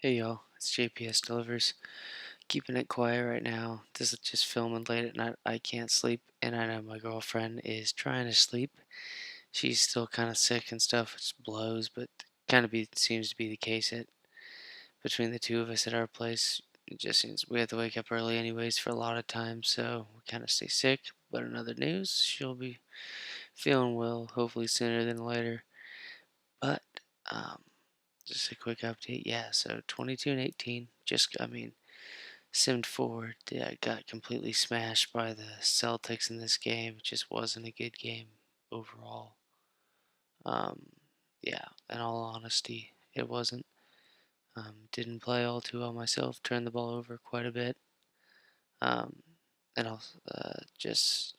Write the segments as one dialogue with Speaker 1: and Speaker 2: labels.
Speaker 1: Hey y'all, it's JPS Delivers. Keeping it quiet right now. This is just filming late at night. I can't sleep, and I know my girlfriend is trying to sleep. She's still kind of sick and stuff, which blows, but seems to be the case between the two of us at our place. It just seems we have to wake up early anyways for a lot of times, so we kind of stay sick. But in other news, she'll be feeling well, hopefully sooner than later. But um, just a quick update. Yeah, so 22-18. Simmed forward, yeah, got completely smashed by the Celtics in this game. It just wasn't a good game overall. Um, yeah, in all honesty, it wasn't. Didn't play all too well myself. Turned the ball over quite a bit. Um, and also, just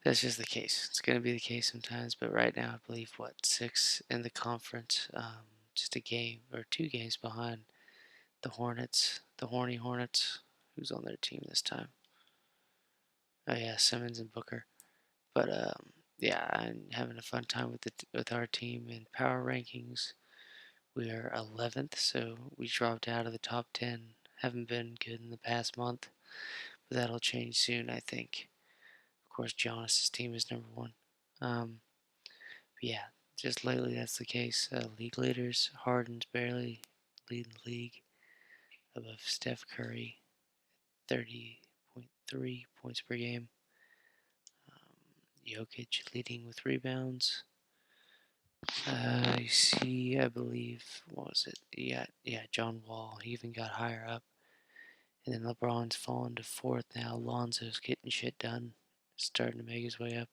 Speaker 1: that's just the case. It's going to be the case sometimes. But right now, I believe six in the conference. Just a game or 2 games behind the Hornets, the Horny Hornets. Who's on their team this time? Oh yeah, Simmons and Booker. But yeah, I'm having a fun time with our team in power rankings. We are 11th, so we dropped out of the top 10. Haven't been good in the past month, but that'll change soon, I think. Of course, Giannis's team is number one. But yeah, just lately that's the case. League leaders, Harden's barely leading the league above Steph Curry, 30.3 points per game. Jokic leading with rebounds. You see, I believe, what was it? Yeah, John Wall. He even got higher up. And then LeBron's fallen to fourth now. Lonzo's getting shit done. Starting to make his way up.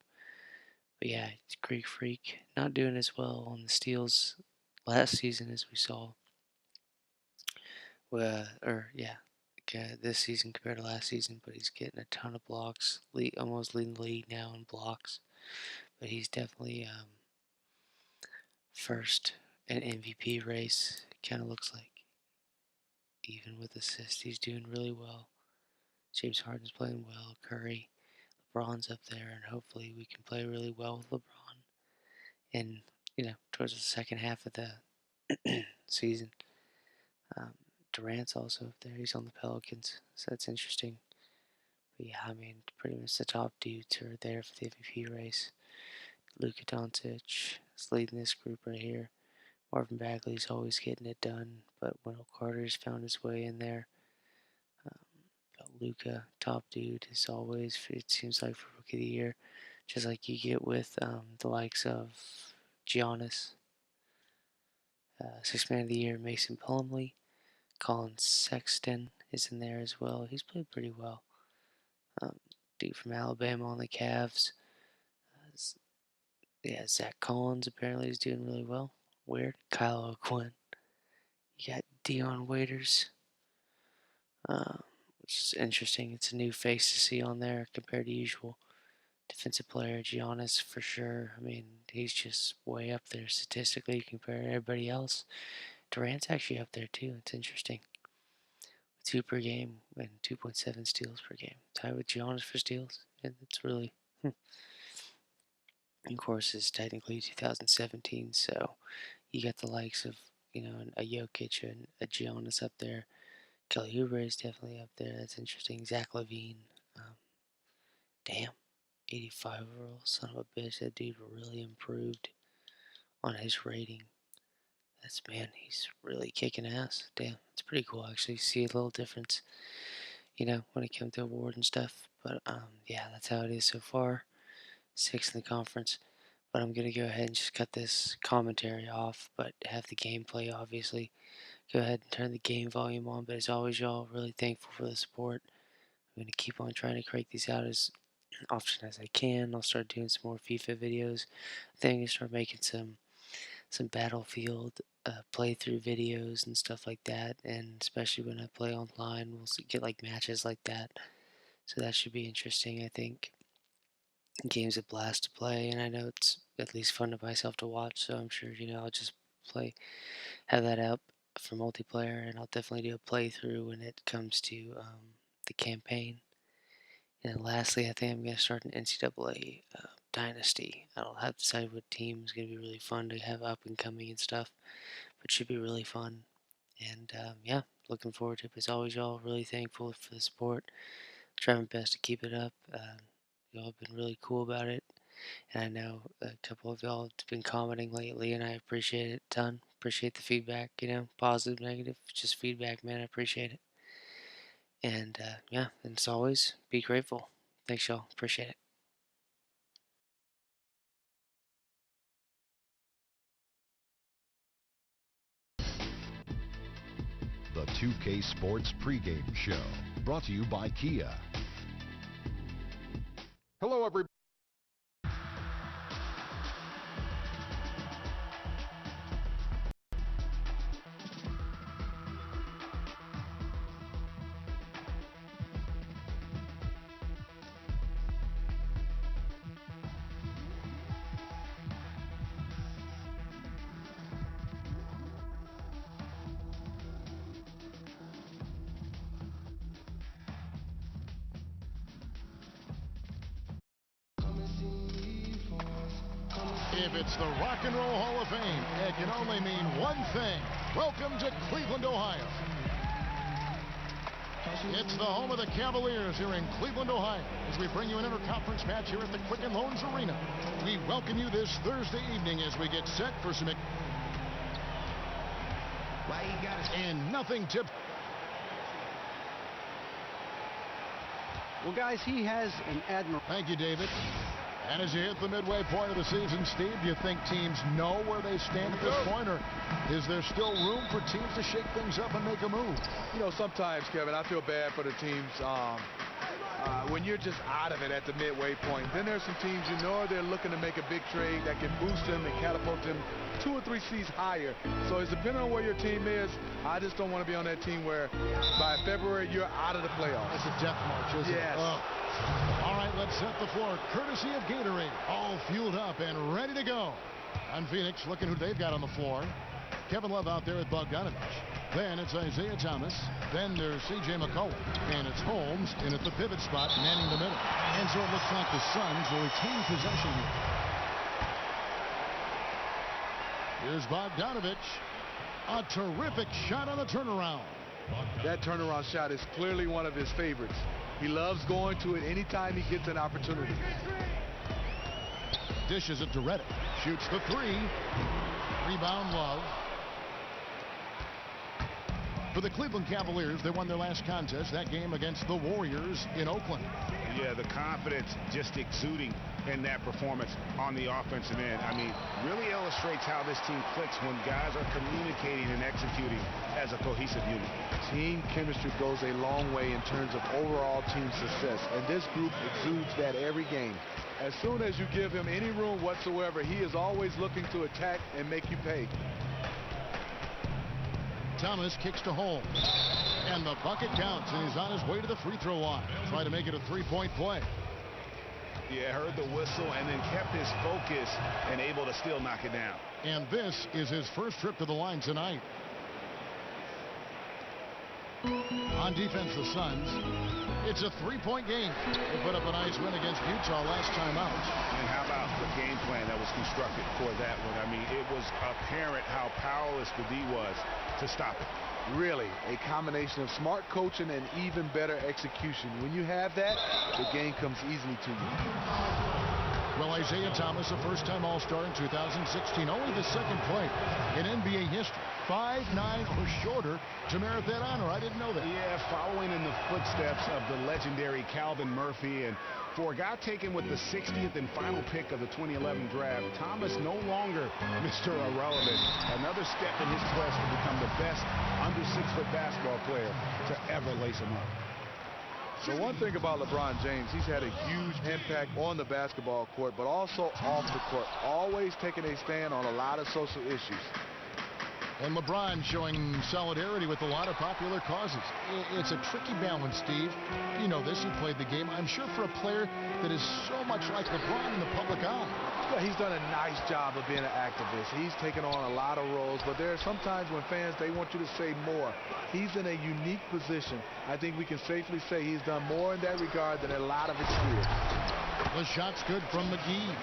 Speaker 1: But yeah, it's Greek Freak. Not doing as well on the steals last season as we saw. Yeah, this season compared to last season. But he's getting a ton of blocks. Almost leading the league now in blocks. But he's definitely first in MVP race. Kind of looks like. Even with assists, he's doing really well. James Harden's playing well. Curry, LeBron's up there, and hopefully we can play really well with LeBron. And towards the second half of the season, um, Durant's also up there. He's on the Pelicans, so that's interesting. But yeah, I mean, pretty much the top dudes are there for the MVP race. Luka Doncic is leading this group right here. Marvin Bagley's always getting it done, but Wendell Carter's found his way in there. Luca, top dude, as always. It seems like for Rookie of the Year, just like you get with the likes of Giannis. Sixth Man of the Year, Mason Plumlee. Colin Sexton is in there as well. He's played pretty well. Dude from Alabama on the Cavs. Uh, yeah, Zach Collins apparently is doing really well. Weird. Kyle O'Quinn. You got Dion Waiters, uh, which is interesting. It's a new face to see on there compared to usual. Defensive player, Giannis, for sure. I mean, he's just way up there statistically compared to everybody else. Durant's actually up there too. It's interesting. 2 per game and 2.7 steals per game. Tied with Giannis for steals. And it's really. Of course, it's technically 2017, so you got the likes of, a Jokic and a Giannis up there. Kelly Oubre is definitely up there. That's interesting. Zach LaVine. Um, damn. 85 overall. Son of a bitch. That dude really improved on his rating. He's really kicking ass. Damn, it's pretty cool actually. See a little difference, when it comes to award and stuff. But yeah, that's how it is so far. Sixth in the conference. But I'm gonna go ahead and just cut this commentary off, but have the gameplay obviously. Go ahead and turn the game volume on. But as always, y'all, really thankful for the support. I'm gonna keep on trying to crank these out as often as I can. I'll start doing some more FIFA videos. I think I'm gonna start making some Battlefield playthrough videos and stuff like that, and especially when I play online, we'll get like matches like that. So that should be interesting. I think game's a blast to play, and I know it's at least fun to myself to watch. So I'm sure I'll just play, have that up for multiplayer, and I'll definitely do a playthrough when it comes to the campaign. And then lastly, I think I'm gonna start an NCAA dynasty. I'll have to decide what team is gonna be really fun to have up and coming and stuff. but should be really fun. And yeah, looking forward to it. As always, y'all, really thankful for the support. Try my best to keep it up. Y'all have been really cool about it. And I know a couple of y'all have been commenting lately, and I appreciate it a ton. Appreciate the feedback, positive, negative, just feedback, man. I appreciate it. And yeah, and as always, be grateful. Thanks, y'all. Appreciate it.
Speaker 2: The 2K Sports pregame show, brought to you by Kia.
Speaker 3: Hello, everybody. If it's the Rock and Roll Hall of Fame, it can only mean one thing. Welcome to Cleveland, Ohio. It's the home of the Cavaliers here in Cleveland, Ohio, as we bring you an interconference match here at the Quicken Loans Arena. We welcome you this Thursday evening as we get set for some... And nothing to...
Speaker 4: Well, guys, he has an admirable...
Speaker 3: Thank you, David. And as you hit the midway point of the season, Steve, do you think teams know where they stand at this point, or is there still room for teams to shake things up and make a move?
Speaker 5: You know, sometimes, Kevin, I feel bad for the teams when you're just out of it at the midway point. Then there's some teams you know they're looking to make a big trade that can boost them and catapult them 2 or 3 seeds higher. So it's depending on where your team is. I just don't want to be on that team where by February you're out of the playoffs.
Speaker 3: That's a death march, isn't it?
Speaker 5: Yes.
Speaker 3: All right, let's set the floor. Courtesy of Gatorade, all fueled up and ready to go. On Phoenix, looking who they've got on the floor. Kevin Love out there with Bogdanovich. Then it's Isaiah Thomas. Then there's CJ McCollum. And it's Holmes in at the pivot spot, manning the middle. And so it looks like the Suns will retain possession. Here's Bogdanovich. A terrific shot on the turnaround.
Speaker 5: That turnaround shot is clearly one of his favorites. He loves going to it anytime he gets an opportunity.
Speaker 3: Dishes it to Reddick. Shoots the 3. Rebound Love. For the Cleveland Cavaliers, they won their last contest, that game against the Warriors in Oakland.
Speaker 6: Yeah, the confidence just exuding in that performance on the offensive end. I mean, really illustrates how this team clicks when guys are communicating and executing as a cohesive unit.
Speaker 5: Team chemistry goes a long way in terms of overall team success, and this group exudes that every game. As soon as you give him any room whatsoever, he is always looking to attack and make you pay.
Speaker 3: Thomas kicks to Holmes. And the bucket counts, and he's on his way to the free throw line. Try to make it a 3-point play.
Speaker 6: Yeah, heard the whistle and then kept his focus and able to still knock it down.
Speaker 3: And this is his first trip to the line tonight. On defense, the Suns. It's a 3-point game. They put up a nice win against Utah last time out.
Speaker 6: And how about the game plan that was constructed for that one? I mean, it was apparent how powerless the D was to stop it.
Speaker 5: Really, a combination of smart coaching and even better execution. When you have that, the game comes easily to you.
Speaker 3: Well, Isaiah Thomas, a first-time All-Star in 2016, only the second player in NBA history, 5'9" or shorter, to merit that honor. I didn't know that.
Speaker 6: Yeah, following in the footsteps of the legendary Calvin Murphy, and for a guy taken with the 60th and final pick of the 2011 draft, Thomas no longer Mr. Irrelevant. Another step in his quest to become the best under 6-foot basketball player to ever lace him up.
Speaker 5: So one thing about LeBron James, he's had a huge impact on the basketball court, but also off the court, always taking a stand on a lot of social issues.
Speaker 3: And LeBron showing solidarity with a lot of popular causes. It's a tricky balance, Steve. You know this, you played the game. I'm sure for a player that is so much like LeBron in the public eye.
Speaker 5: Yeah, he's done a nice job of being an activist. He's taken on a lot of roles, but there are sometimes when fans, they want you to say more. He's in a unique position. I think we can safely say he's done more in that regard than a lot of his peers.
Speaker 3: The shot's good from McGee.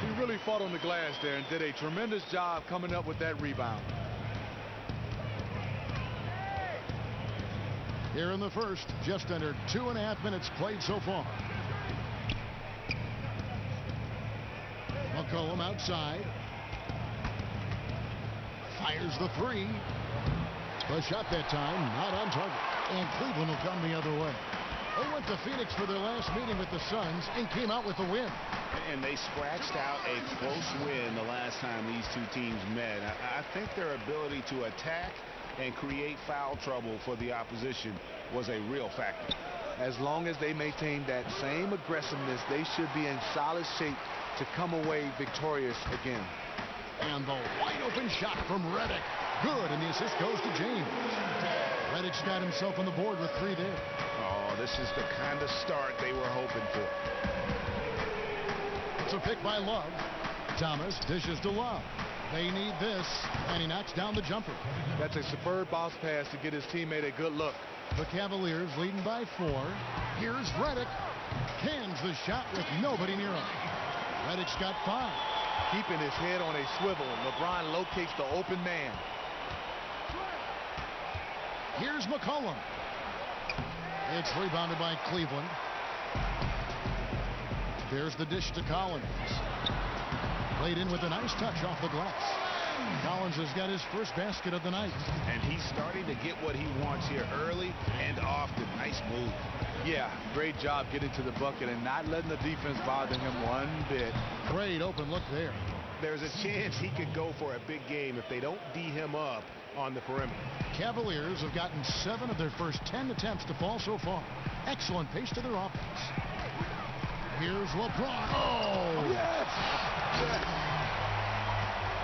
Speaker 5: He really fought on the glass there and did a tremendous job coming up with that rebound.
Speaker 3: Here in the first, just under 2.5 minutes played so far. McCollum outside. Fires the three. The shot that time, not on target. And Cleveland will come the other way. They went to Phoenix for their last meeting with the Suns and came out with a win.
Speaker 6: And they scratched out a close win the last time these two teams met. I think their ability to attack and create foul trouble for the opposition was a real factor.
Speaker 5: As long as they maintain that same aggressiveness, they should be in solid shape to come away victorious again.
Speaker 3: And the wide open shot from Redick. Good, and the assist goes to James. Redick's got himself on the board with 3 there.
Speaker 6: Oh, this is the kind of start they were hoping for.
Speaker 3: It's a pick by Love. Thomas dishes to Love. They need this, and he knocks down the jumper.
Speaker 5: That's a superb bounce pass to get his teammate a good look.
Speaker 3: The Cavaliers leading by 4. Here's Redick. Cans the shot with nobody near him. Redick's got 5.
Speaker 5: Keeping his head on a swivel, LeBron locates the open man.
Speaker 3: Here's McCollum. It's rebounded by Cleveland. There's the dish to Collins. Played in with a nice touch off the glass. Collins has got his first basket of the night.
Speaker 6: And he's starting to get what he wants here early and often. Nice move.
Speaker 5: Yeah, great job getting to the bucket and not letting the defense bother him one bit.
Speaker 3: Great open look there.
Speaker 6: There's a chance he could go for a big game if they don't D him up on the perimeter.
Speaker 3: Cavaliers have gotten 7 of their first 10 attempts to fall so far. Excellent pace to their offense. Here's LeBron. Oh!
Speaker 5: Yes! Yes!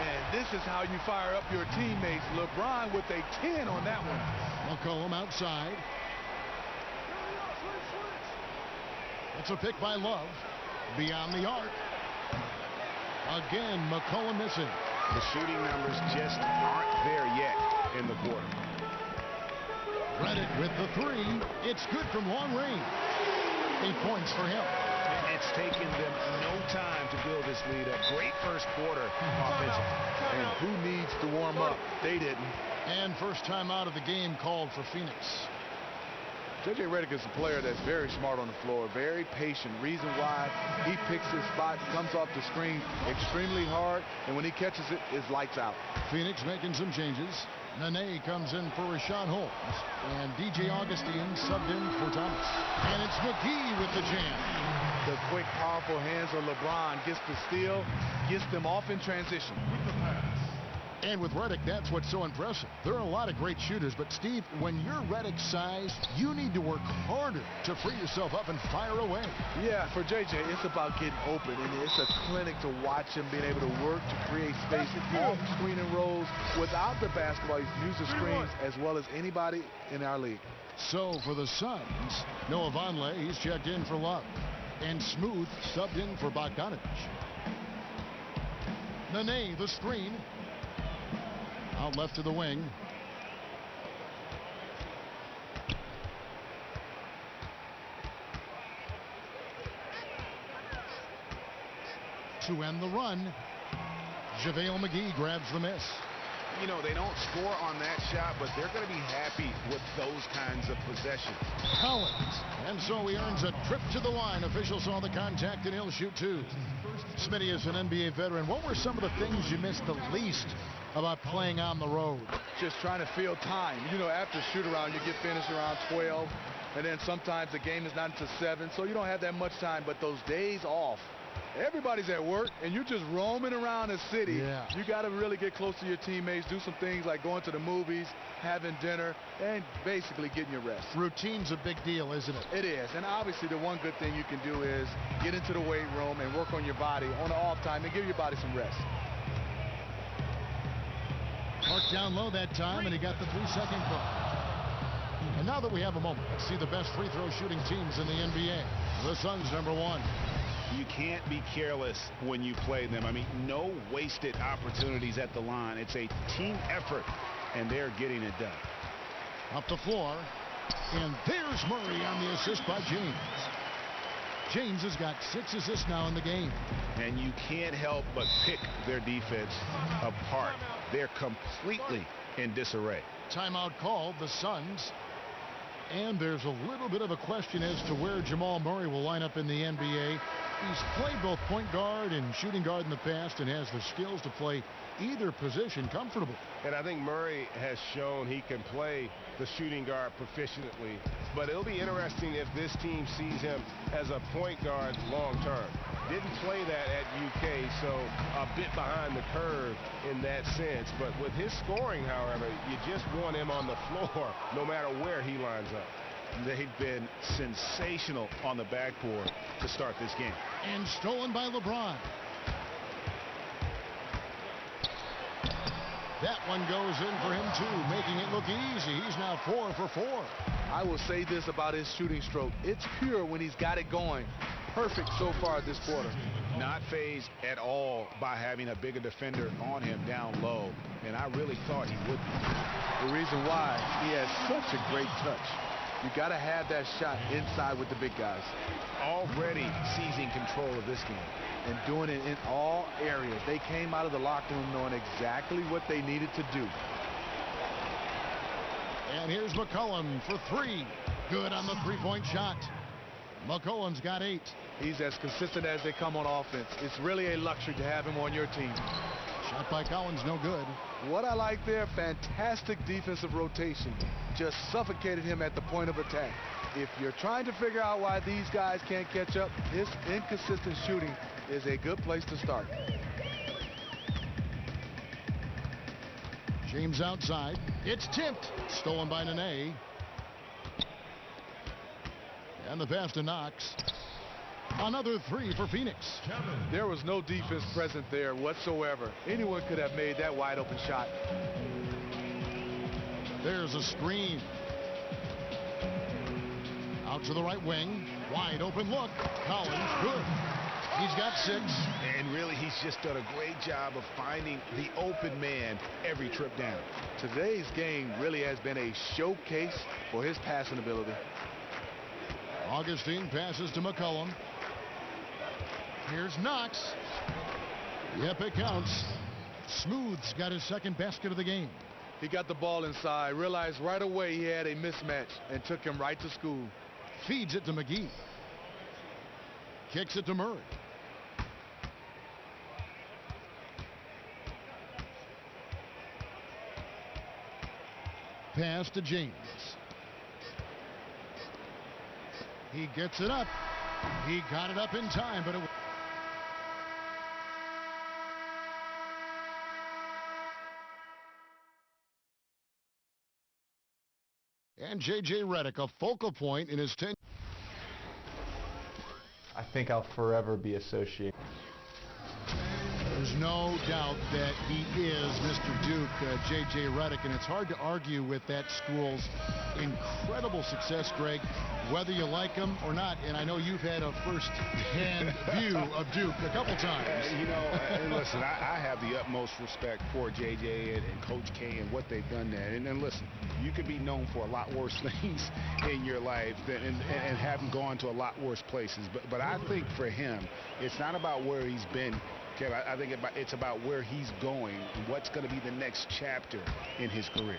Speaker 5: And this is how you fire up your teammates. LeBron with a 10 on that one.
Speaker 3: McCollum outside. It's a pick by Love. Beyond the arc. Again, McCollum missing.
Speaker 6: The shooting numbers just aren't there yet in the quarter.
Speaker 3: Redick with the 3. It's good from long range. 8 points for him.
Speaker 6: It's taken them no time to build this lead up. Great first quarter offensively.
Speaker 5: And who needs to warm up? They didn't.
Speaker 3: And first time out of the game called for Phoenix.
Speaker 5: CJ Redick is a player that's very smart on the floor, very patient. Reason why he picks his spot, comes off the screen extremely hard, and when he catches it, it's lights out.
Speaker 3: Phoenix making some changes. Nene comes in for Rashawn Holmes, and DJ Augustine subbed in for Thomas. And it's McGee with the jam.
Speaker 5: The quick, powerful hands of LeBron gets the steal, gets them off in transition.
Speaker 3: And with Redick, that's what's so impressive. There are a lot of great shooters, but Steve, when you're Redick's size, you need to work harder to free yourself up and fire away.
Speaker 5: Yeah, for JJ, it's about getting open, and it's a clinic to watch him being able to work to create space off screen and rolls without the basketball. He can use the screens as well as anybody in our league.
Speaker 3: So for the Suns, Noah Vonleh, he's checked in for Love. And Smooth subbed in for Bogdanovich. Nene, the screen. Out left to the wing. To end the run, JaVale McGee grabs the miss.
Speaker 6: You know, they don't score on that shot, but they're going to be happy with those kinds of possessions.
Speaker 3: Collins. And so he earns a trip to the line. Official saw the contact and he'll shoot 2. Smitty is an NBA veteran. What were some of the things you missed the least about playing on the road?
Speaker 5: Just trying to fill time. You know, after shoot around, you get finished around 12, and then sometimes the game is not until 7, so you don't have that much time. But those days off, everybody's at work, and you're just roaming around the city.
Speaker 3: Yeah.
Speaker 5: You got to really get close to your teammates, do some things like going to the movies, having dinner, and basically getting your rest.
Speaker 3: Routine's a big deal, isn't it?
Speaker 5: It is, and obviously the one good thing you can do is get into the weight room and work on your body on the off time and give your body some rest.
Speaker 3: Parked down low that time, and he got the 3-second call. And now that we have a moment, let's see the best free throw shooting teams in the NBA. The Suns, number 1.
Speaker 6: You can't be careless when you play them. I mean, no wasted opportunities at the line. It's a team effort, and they're getting it done.
Speaker 3: Up the floor, and there's Murray on the assist by James. James has got 6 assists now in the game.
Speaker 6: And you can't help but pick their defense apart. They're completely in disarray.
Speaker 3: Timeout called. The Suns And there's a little bit of a question as to where Jamal Murray will line up in the NBA. He's played both point guard and shooting guard in the past and has the skills to play either position comfortably.
Speaker 6: And I think Murray has shown he can play the shooting guard proficiently. But it'll be interesting if this team sees him as a point guard long term. Didn't play that at UK, so a bit behind the curve in that sense. But with his scoring, however, you just want him on the floor no matter where he lines up.
Speaker 7: They've been sensational on the backboard to start this game.
Speaker 3: And stolen by LeBron. That one goes in for him too, making it look easy. He's now 4 for 4.
Speaker 5: I will say this about his shooting stroke. It's pure when he's got it going. Perfect so far this quarter.
Speaker 7: Not phased at all by having a bigger defender on him down low. And I really thought he would be.
Speaker 5: The reason why, he has such a great touch. You got to have that shot inside with the big guys.
Speaker 7: Already seizing control of this game.
Speaker 5: And doing it in all areas. They came out of the locker room knowing exactly what they needed to do.
Speaker 3: And here's McCollum for 3. Good on the three-point shot. McCollum's got 8.
Speaker 5: He's as consistent as they come on offense. It's really a luxury to have him on your team.
Speaker 3: Shot by Collins, no good.
Speaker 5: What I like there, fantastic defensive rotation. Just suffocated him at the point of attack. If you're trying to figure out why these guys can't catch up, this inconsistent shooting is a good place to start.
Speaker 3: James outside. It's tipped. Stolen by Nene. And the pass to Knox. Another 3 for Phoenix.
Speaker 5: There was no defense present there whatsoever. Anyone could have made that wide open shot.
Speaker 3: There's a screen. Out to the right wing. Wide open look. Collins, good. He's got 6.
Speaker 7: And really, he's just done a great job of finding the open man every trip down.
Speaker 5: Today's game really has been a showcase for his passing ability.
Speaker 3: Augustine passes to McCollum. Here's Knox. Yep, it counts. Smooth's got his second basket of the game.
Speaker 5: He got the ball inside, realized right away he had a mismatch, and took him right to school.
Speaker 3: Feeds it to McGee. Kicks it to Murray. Pass to James. He gets it up. He got it up in time, but it was... And J.J. Redick, a focal point in his 10.
Speaker 8: I think I'll forever be associated.
Speaker 3: There's no doubt that he is Mr. Duke, J.J. Redick, and it's hard to argue with that school's incredible success, Greg, whether you like him or not. And I know you've had a first-hand view of Duke a couple times.
Speaker 6: Listen, I have the utmost respect for J.J. and Coach K and what they've done there. And listen, you could be known for a lot worse things in your life and haven't gone to a lot worse places. But I think for him, it's not about where he's been, Kev. I think it's about where he's going and what's going to be the next chapter in his career.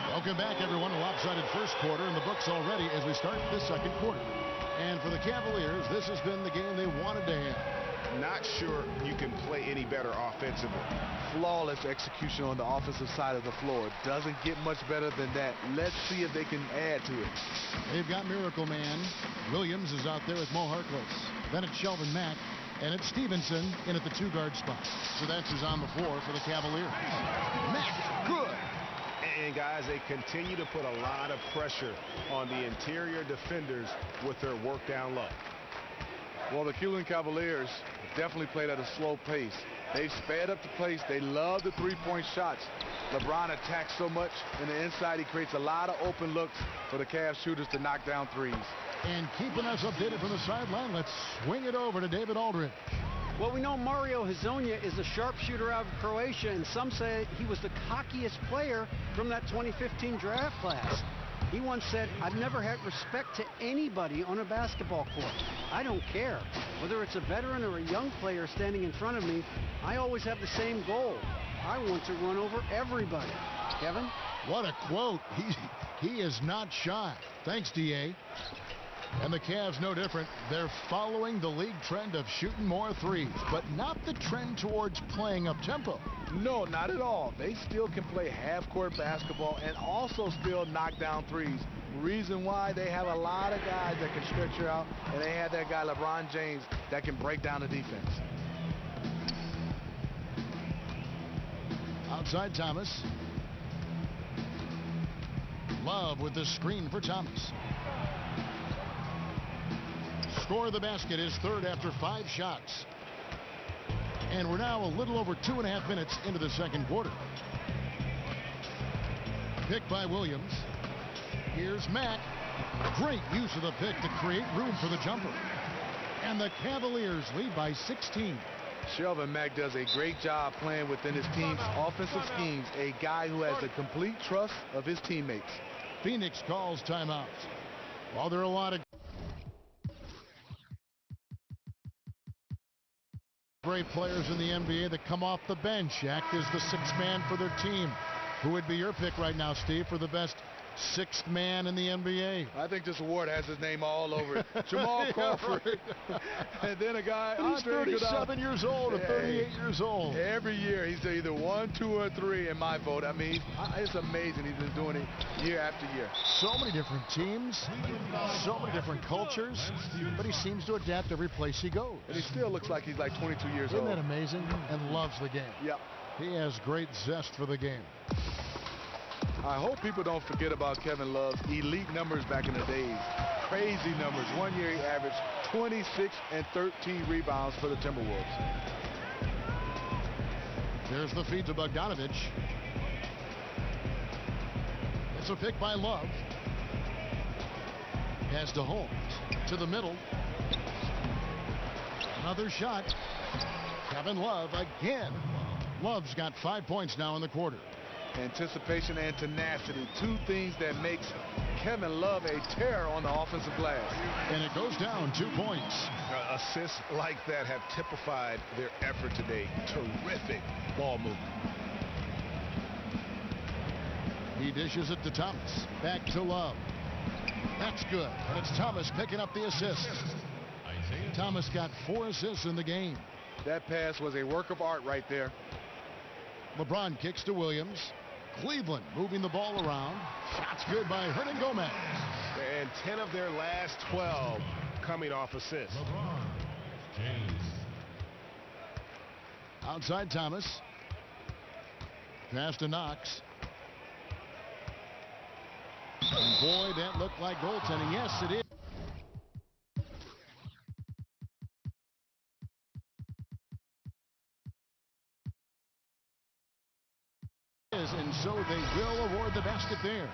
Speaker 3: Welcome back, everyone. A lopsided first quarter in the books already as we start the second quarter. And for the Cavaliers, this has been the game they wanted to have.
Speaker 6: Not sure you can play any better offensively.
Speaker 5: Flawless execution on the offensive side of the floor. Doesn't get much better than that. Let's see if they can add to it.
Speaker 3: They've got Miracle Man. Williams is out there with Mo Harkless. Then it's Shelvin Mack. And it's Stevenson in at the 2-guard spot. So that's who's on the floor for the Cavaliers. Mack, good.
Speaker 6: And guys, they continue to put a lot of pressure on the interior defenders with their work down low.
Speaker 5: Well, the Cleveland Cavaliers definitely played at a slow pace. They've sped up the pace. They love the three-point shots. LeBron attacks so much in the inside. He creates a lot of open looks for the Cavs shooters to knock down threes.
Speaker 3: And keeping us updated from the sideline, let's swing it over to David Aldridge.
Speaker 4: Well, we know Mario Hezonja is a sharpshooter out of Croatia, and some say he was the cockiest player from that 2015 draft class. He once said, "I've never had respect to anybody on a basketball court. I don't care. Whether it's a veteran or a young player standing in front of me, I always have the same goal. I want to run over everybody." Kevin?
Speaker 3: What a quote. He is not shy. Thanks, D.A. And the Cavs no different. They're following the league trend of shooting more threes, but not the trend towards playing up tempo.
Speaker 5: No, not at all. They still can play half-court basketball and also still knock down threes. Reason why they have a lot of guys that can stretch you out, and they have that guy LeBron James that can break down the defense.
Speaker 3: Outside Thomas. Love with the screen for Thomas. Score of the basket is third after 5 shots. And we're now a little over 2.5 minutes into the second quarter. Pick by Williams. Here's Mack. Great use of the pick to create room for the jumper. And the Cavaliers lead by 16.
Speaker 5: Shelvin Mack does a great job playing within his team's offensive schemes. A guy who has the complete trust of his teammates.
Speaker 3: Phoenix calls timeout. Well, there are a lot of great players in the NBA that come off the bench, act as the sixth man for their team. Who would be your pick right now, Steve, for the best sixth man in the NBA?
Speaker 5: I think this award has his name all over it. Jamal Crawford.
Speaker 3: Right.
Speaker 5: And then a guy,
Speaker 3: He's 37 years old or 38 years old.
Speaker 5: Every year he's either 1, 2, or 3 in my vote. I mean, it's amazing he's been doing it year after year.
Speaker 3: So many different teams, so many different cultures, but he seems to adapt every place he goes.
Speaker 5: And he still looks like he's like 22 years
Speaker 3: old. Isn't that
Speaker 5: old.
Speaker 3: amazing? And loves the game.
Speaker 5: Yep.
Speaker 3: He has great zest for the game.
Speaker 5: I hope people don't forget about Kevin Love's elite numbers back in the days. Crazy numbers. 1 year he averaged 26 and 13 rebounds for the Timberwolves.
Speaker 3: There's the feed to Bogdanovich. It's a pick by Love. Pass to Holmes. To the middle. Another shot. Kevin Love again. Love's got 5 points now in the quarter.
Speaker 5: Anticipation and tenacity, 2 things that makes Kevin Love a terror on the offensive glass.
Speaker 3: And it goes down 2 points.
Speaker 6: Assists like that have typified their effort today. Terrific ball movement.
Speaker 3: He dishes it to Thomas. Back to Love. That's good. And it's Thomas picking up the assist. Thomas got 4 assists in the game.
Speaker 5: That pass was a work of art right there.
Speaker 3: LeBron kicks to Williams. Cleveland moving the ball around. Shots good by Hernangomez.
Speaker 6: And 10 of their last 12 coming off assists.
Speaker 3: Outside Thomas. Pass to Knox. And boy, that looked like goaltending. Yes, it is. And so they will award the basket there.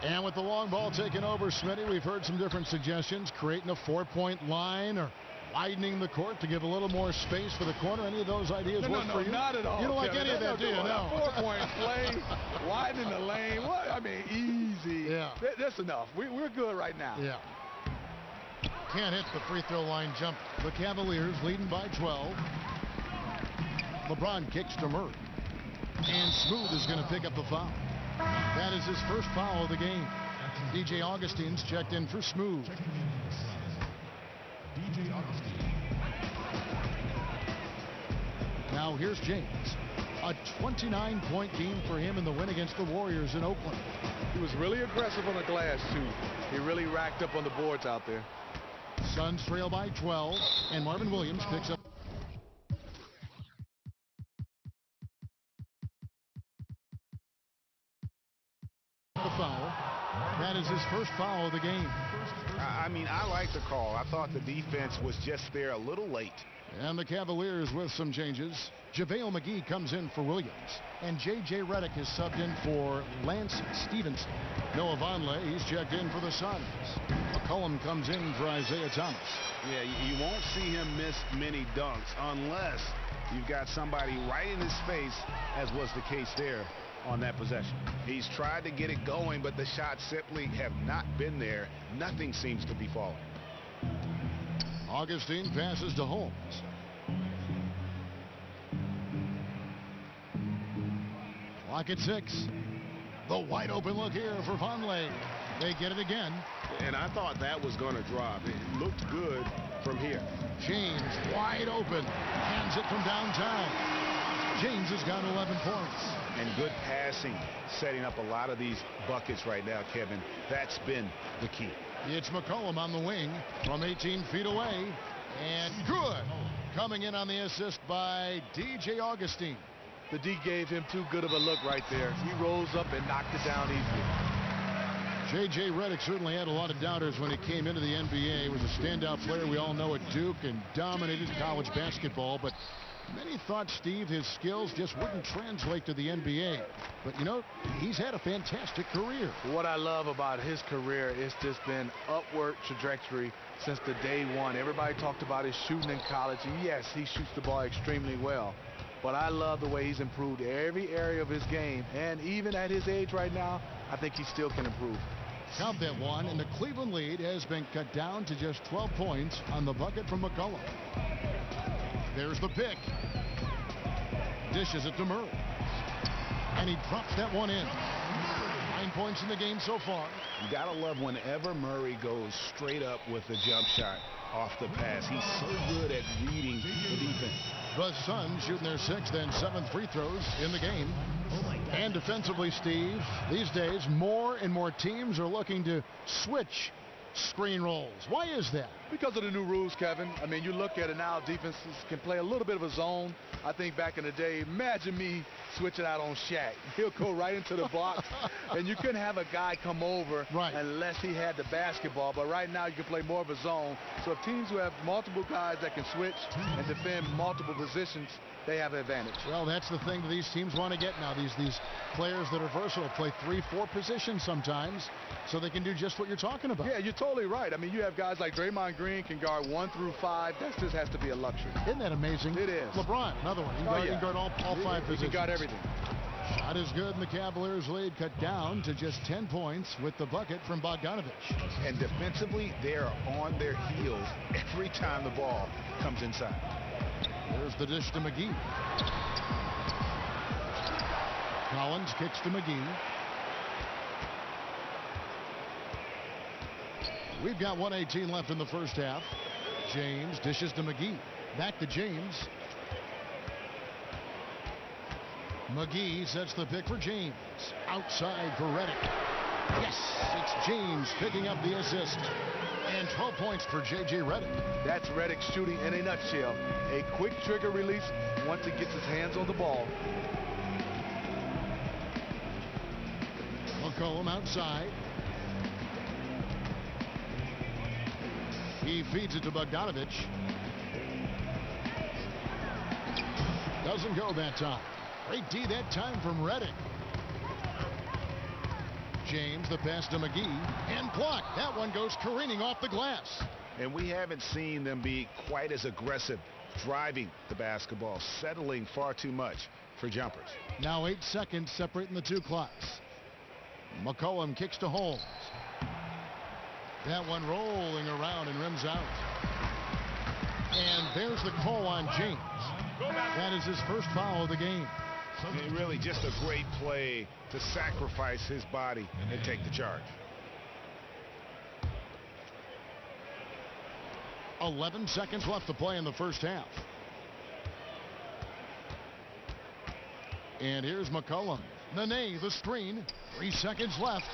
Speaker 3: And with the long ball taken over, Smitty, we've heard some different suggestions, creating a 4-point line or widening the court to give a little more space for the corner. Any of those ideas work for you?
Speaker 5: Not at all.
Speaker 3: You don't like
Speaker 5: Kevin.
Speaker 3: any of that, do you? No.
Speaker 5: 4-point play, widening the lane. What? I mean, easy.
Speaker 3: Yeah.
Speaker 5: That's enough. We're good right now.
Speaker 3: Yeah. Can't hit the free throw line jump. The Cavaliers leading by 12. LeBron kicks to Murray. And Smooth is going to pick up the foul. That is his first foul of the game. DJ Augustine's checked in for Smooth. DJ Augustine. Now here's James. A 29-point game for him in the win against the Warriors in Oakland.
Speaker 5: He was really aggressive on the glass, too. He really racked up on the boards out there.
Speaker 3: Suns trail by 12, and Marvin Williams picks up the foul. That is his first foul of the game.
Speaker 6: I mean, I like the call. I thought the defense was just there a little late.
Speaker 3: And the Cavaliers with some changes. JaVale McGee comes in for Williams. And J.J. Redick is subbed in for Lance Stevenson. Noah Vonleh, he's checked in for the Suns. McCollum comes in for Isaiah Thomas.
Speaker 6: Yeah, you won't see him miss many dunks unless you've got somebody right in his face, as was the case there on that possession. He's tried to get it going, but the shots simply have not been there. Nothing seems to be falling.
Speaker 3: Augustine passes to Holmes. Clock at 6. The wide open look here for Vonleh. They get it again.
Speaker 6: And I thought that was going to drop. It looked good from here.
Speaker 3: James wide open. Hands it from downtown. James has got 11 points.
Speaker 6: And good passing, setting up a lot of these buckets right now, Kevin. That's been the key.
Speaker 3: It's McCollum on the wing from 18 feet away. And good. Coming in on the assist by DJ Augustine.
Speaker 5: The D gave him too good of a look right there. He rose up and knocked it down easily.
Speaker 3: J.J. Redick certainly had a lot of doubters when he came into the NBA. He was a standout player we all know at Duke and dominated college basketball. But many thought, Steve, his skills just wouldn't translate to the NBA. But, you know, he's had a fantastic career.
Speaker 5: What I love about his career is just been upward trajectory since the day one. Everybody talked about his shooting in college. And yes, he shoots the ball extremely well. But I love the way he's improved every area of his game. And even at his age right now, I think he still can improve.
Speaker 3: Count that one, and the Cleveland lead has been cut down to just 12 points on the bucket from McCollum. There's the pick. Dishes it to Murray. And he drops that one in. 9 points in the game so far.
Speaker 6: You got to love whenever Murray goes straight up with the jump shot off the pass. He's so good at reading the defense.
Speaker 3: The Suns shooting their 6th and 7th free throws in the game. And defensively, Steve, these days more and more teams are looking to switch screen rolls. Why is that?
Speaker 5: Because of the new rules, Kevin. I mean, you look at it now, defenses can play a little bit of a zone. I think back in the day, imagine me switching out on Shaq. He'll go right into the box, and you couldn't have a guy come over unless he had the basketball. But right now, you can play more of a zone. So if teams who have multiple guys that can switch and defend multiple positions, they have an advantage.
Speaker 3: Well, that's the thing that these teams want to get now. These players that are versatile play 3-4 positions sometimes, so they can do just what you're talking about.
Speaker 5: Yeah, you're totally right. I mean, you have guys like Draymond Green can guard 1 through 5. That just has to be a luxury.
Speaker 3: Isn't that amazing?
Speaker 5: It is.
Speaker 3: LeBron, another one. He can guard all 5 positions.
Speaker 5: He can guard everything.
Speaker 3: Shot is good, and the Cavaliers' lead cut down to just 10 points with the bucket from Bogdanovich.
Speaker 6: And defensively, they're on their heels every time the ball comes inside.
Speaker 3: There's the dish to McGee. Collins kicks to McGee. We've got 1:18 left in the first half. James dishes to McGee. Back to James. McGee sets the pick for James. Outside for Redick. Yes, it's James picking up the assist. And 12 points for J.J. Redick.
Speaker 5: That's Redick's shooting in a nutshell. A quick trigger release once he gets his hands on the ball.
Speaker 3: McCollum outside. He feeds it to Bogdanovich. Doesn't go that time. Great D that time from Redick. James, the pass to McGee, and blocked. That one goes careening off the glass.
Speaker 6: And we haven't seen them be quite as aggressive driving the basketball, settling far too much for jumpers.
Speaker 3: Now 8 seconds separating the two clocks. McCollum kicks to Holmes. That one rolling around and rims out. And there's the call on James. That is his first foul of the game.
Speaker 6: Really just a great play to sacrifice his body and take the charge.
Speaker 3: 11 seconds left to play in the first half. And here's McCollum. Nene, the screen. 3 seconds left.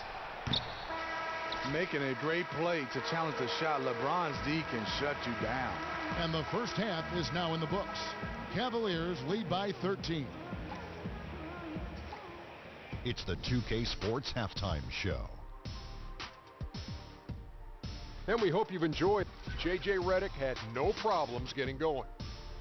Speaker 5: Making a great play to challenge the shot. LeBron's D can shut you down.
Speaker 3: And the first half is now in the books. Cavaliers lead by 13.
Speaker 2: It's the 2K Sports Halftime Show.
Speaker 9: And we hope you've enjoyed. J.J. Redick had no problems getting going.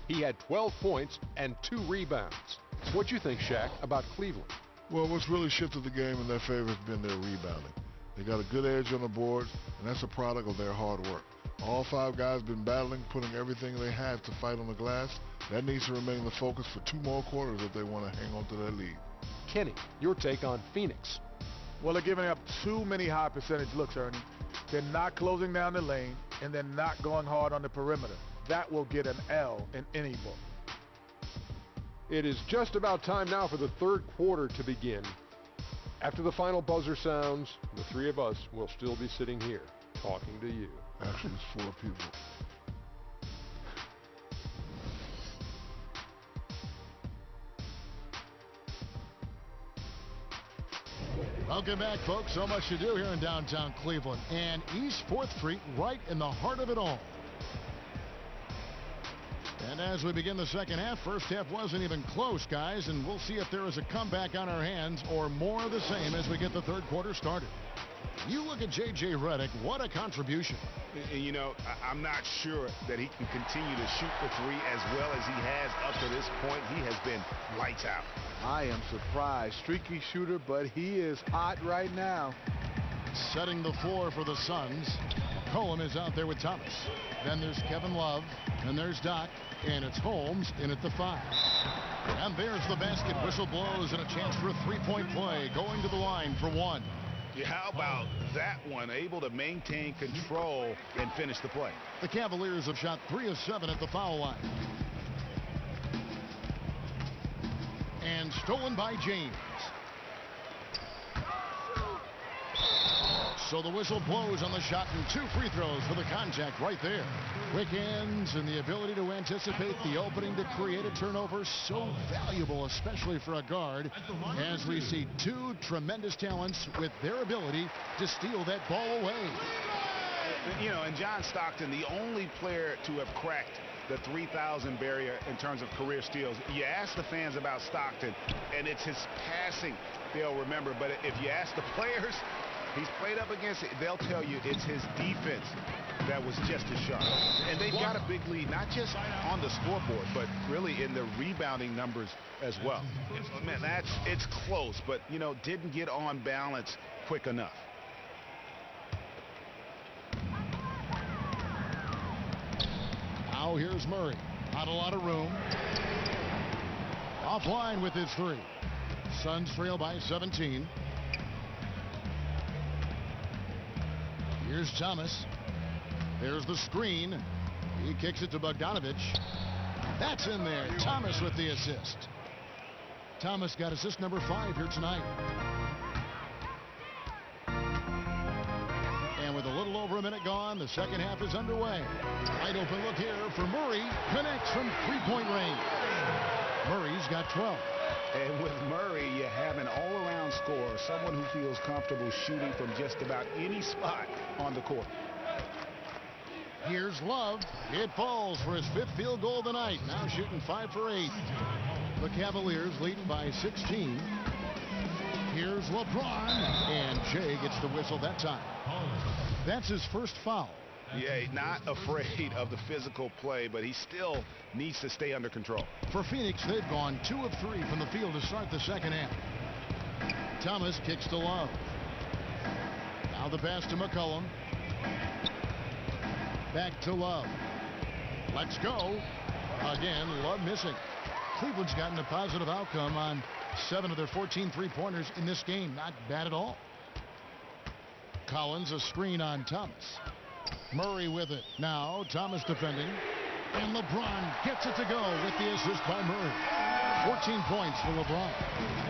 Speaker 9: He had 12 points and 2 rebounds. What do you think, Shaq, about Cleveland?
Speaker 10: Well, what's really shifted the game in their favor has been their rebounding. They got a good edge on the boards, and that's a product of their hard work. All 5 guys been battling, putting everything they have to fight on the glass. That needs to remain the focus for 2 more quarters if they want to hang on to their lead.
Speaker 9: Kenny, your take on Phoenix.
Speaker 11: Well, they're giving up too many high percentage looks, Ernie. They're not closing down the lane, and they're not going hard on the perimeter. That will get an L in any book.
Speaker 9: It is just about time now for the third quarter to begin. After the final buzzer sounds, the three of us will still be sitting here talking to you.
Speaker 10: Actually, it's 4 people.
Speaker 3: Welcome back, folks. So much to do here in downtown Cleveland and East 4th Street, right in the heart of it all. And as we begin the second half, first half wasn't even close, guys, and we'll see if there is a comeback on our hands or more of the same as we get the third quarter started. You look at CJ Redick, what a contribution.
Speaker 6: You know, I'm not sure that he can continue to shoot the three as well as he has up to this point. He has been lights out.
Speaker 11: I am surprised. Streaky shooter, but he is hot right now.
Speaker 3: Setting the floor for the Suns. McCollum is out there with Thomas. Then there's Kevin Love. And there's Doc. And it's Holmes in at the 5. And there's the basket. Whistle blows and a chance for a three-point play. Going to the line for 1.
Speaker 6: Yeah, how about that one? Able to maintain control and finish the play.
Speaker 3: The Cavaliers have shot 3 of 7 at the foul line. And stolen by James. So the whistle blows on the shot and 2 free throws for the contact right there. Quick hands and the ability to anticipate the opening to create a turnover, so valuable, especially for a guard, as we see 2 tremendous talents with their ability to steal that ball away.
Speaker 6: You know, and John Stockton, the only player to have cracked the 3,000 barrier in terms of career steals. You ask the fans about Stockton, and it's his passing they'll remember. But if you ask the players he's played up against, they'll tell you it's his defense that was just as sharp. And they've got a big lead, not just on the scoreboard, but really in the rebounding numbers as well. Man, it's close, but, you know, didn't get on balance quick enough.
Speaker 3: Now here's Murray. Not a lot of room. Offline with his 3. Suns trail by 17. Here's Thomas. There's the screen. He kicks it to Bogdanovich. That's in there. Thomas with the assist. Thomas got assist number 5 here tonight. And with a little over a minute gone, the second half is underway. Wide open look here for Murray. Connects from three-point range. Murray's got 12.
Speaker 6: And with Murray, you have an all-around scorer, someone who feels comfortable shooting from just about any spot on the court.
Speaker 3: Here's Love. It falls for his 5th field goal of the night. Now shooting 5 for 8. The Cavaliers leading by 16. Here's LeBron. And Jay gets the whistle that time. That's his first foul.
Speaker 6: Yeah, not afraid of the physical play, but he still needs to stay under control.
Speaker 3: For Phoenix, they've gone 2 of 3 from the field to start the second half. Thomas kicks to Love. Now the pass to McCollum. Back to Love. Let's go. Again, Love missing. Cleveland's gotten a positive outcome on 7 of their 14 three-pointers in this game. Not bad at all. Collins, a screen on Thomas. Murray with it. Now Thomas defending. And LeBron gets it to go with the assist by Murray. 14 points for LeBron.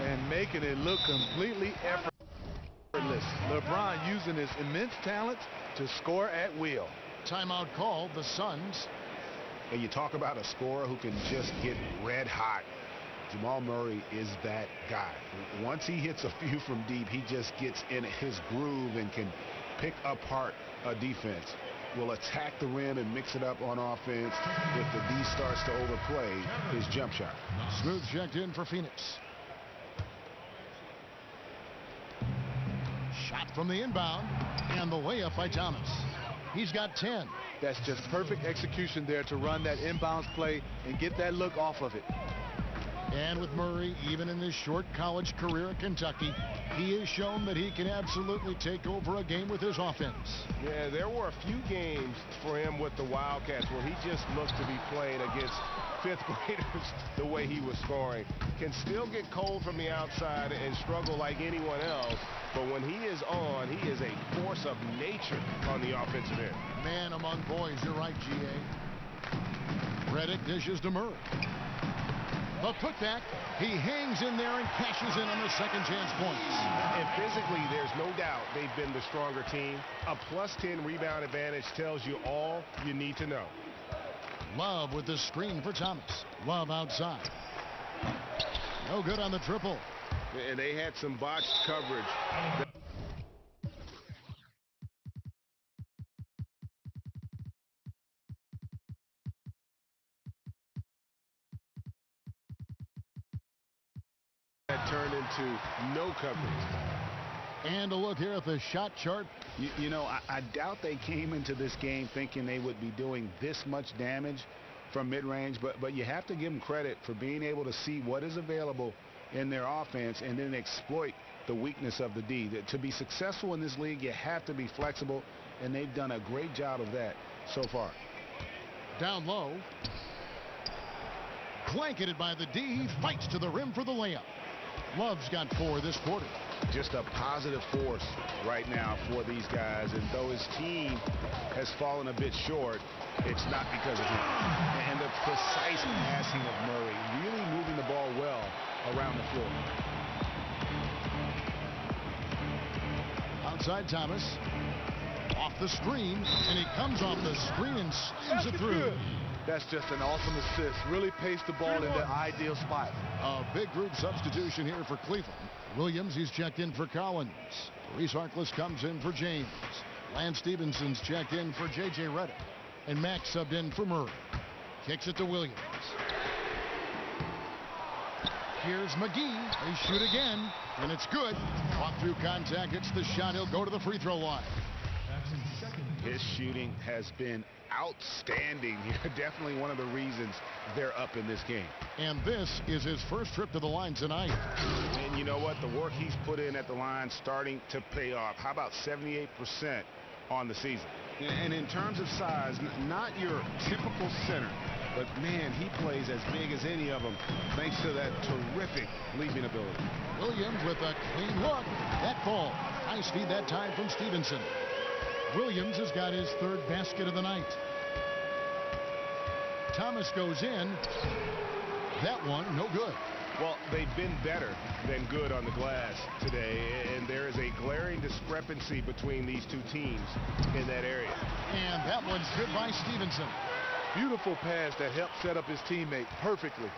Speaker 11: And making it look completely effortless. LeBron using his immense talent to score at will.
Speaker 3: Timeout called. The Suns.
Speaker 6: And you talk about a scorer who can just get red hot. Jamal Murray is that guy. Once he hits a few from deep, he just gets in his groove and can pick apart a defense. Will attack the rim and mix it up on offense if the D starts to overplay his jump shot.
Speaker 3: Smooth checked in for Phoenix. Shot from the inbound and the layup by Thomas. He's got 10.
Speaker 11: That's just perfect execution there to run that inbounds play and get that look off of it.
Speaker 3: And with Murray, even in his short college career at Kentucky, he has shown that he can absolutely take over a game with his offense.
Speaker 12: Yeah, there were a few games for him with the Wildcats where he just looked to be playing against 5th graders the way he was scoring. Can still get cold from the outside and struggle like anyone else, but when he is on, he is a force of nature on the offensive end.
Speaker 3: Man among boys, you're right, G.A. Redick dishes to Murray. The putback, he hangs in there and cashes goes in on the second chance points.
Speaker 12: And physically, there's no doubt they've been the stronger team. A +10 rebound advantage tells you all you need to know.
Speaker 3: Love with the screen for Thomas. Love outside. No good on the triple.
Speaker 12: And they had some botched coverage. That turned into no coverage.
Speaker 3: And a look here at the shot chart.
Speaker 6: You know, I doubt they came into this game thinking they would be doing this much damage from mid-range, but you have to give them credit for being able to see what is available in their offense and then exploit the weakness of the D. To be successful in this league, you have to be flexible, and they've done a great job of that so far.
Speaker 3: Down low. Blanketed by the D. He fights to the rim for the layup. Love's got 4 this quarter.
Speaker 6: Just a positive force right now for these guys, and though his team has fallen a bit short, it's not because of him. And the precise passing of Murray, really moving the ball well around the floor.
Speaker 3: Outside Thomas. Off the screen, and he comes off the screen and slams it through.
Speaker 5: That's just an awesome assist. Really paced the ball in the ideal spot.
Speaker 3: A big group substitution here for Cleveland. Williams, he's checked in for Collins. Reese Harkless comes in for James. Lance Stevenson's checked in for J.J. Redick. And Max subbed in for Murray. Kicks it to Williams. Here's McGee. They shoot again, and it's good. Caught through contact, hits the shot. He'll go to the free throw line.
Speaker 6: His shooting has been outstanding. Definitely one of the reasons they're up in this game.
Speaker 3: And this is his first trip to the line tonight.
Speaker 6: And you know what? The work he's put in at the line starting to pay off. How about 78% on the season? And in terms of size, not your typical center, but man, he plays as big as any of them thanks to that terrific leaping ability.
Speaker 3: Williams with a clean look. That ball. High speed that time from Stevenson. Williams has got his 3rd basket of the night. Thomas goes in. That one, no good.
Speaker 6: Well, they've been better than good on the glass today, and there is a glaring discrepancy between these two teams in that area.
Speaker 3: And that one's good by Stevenson.
Speaker 5: Beautiful pass that helped set up his teammate perfectly.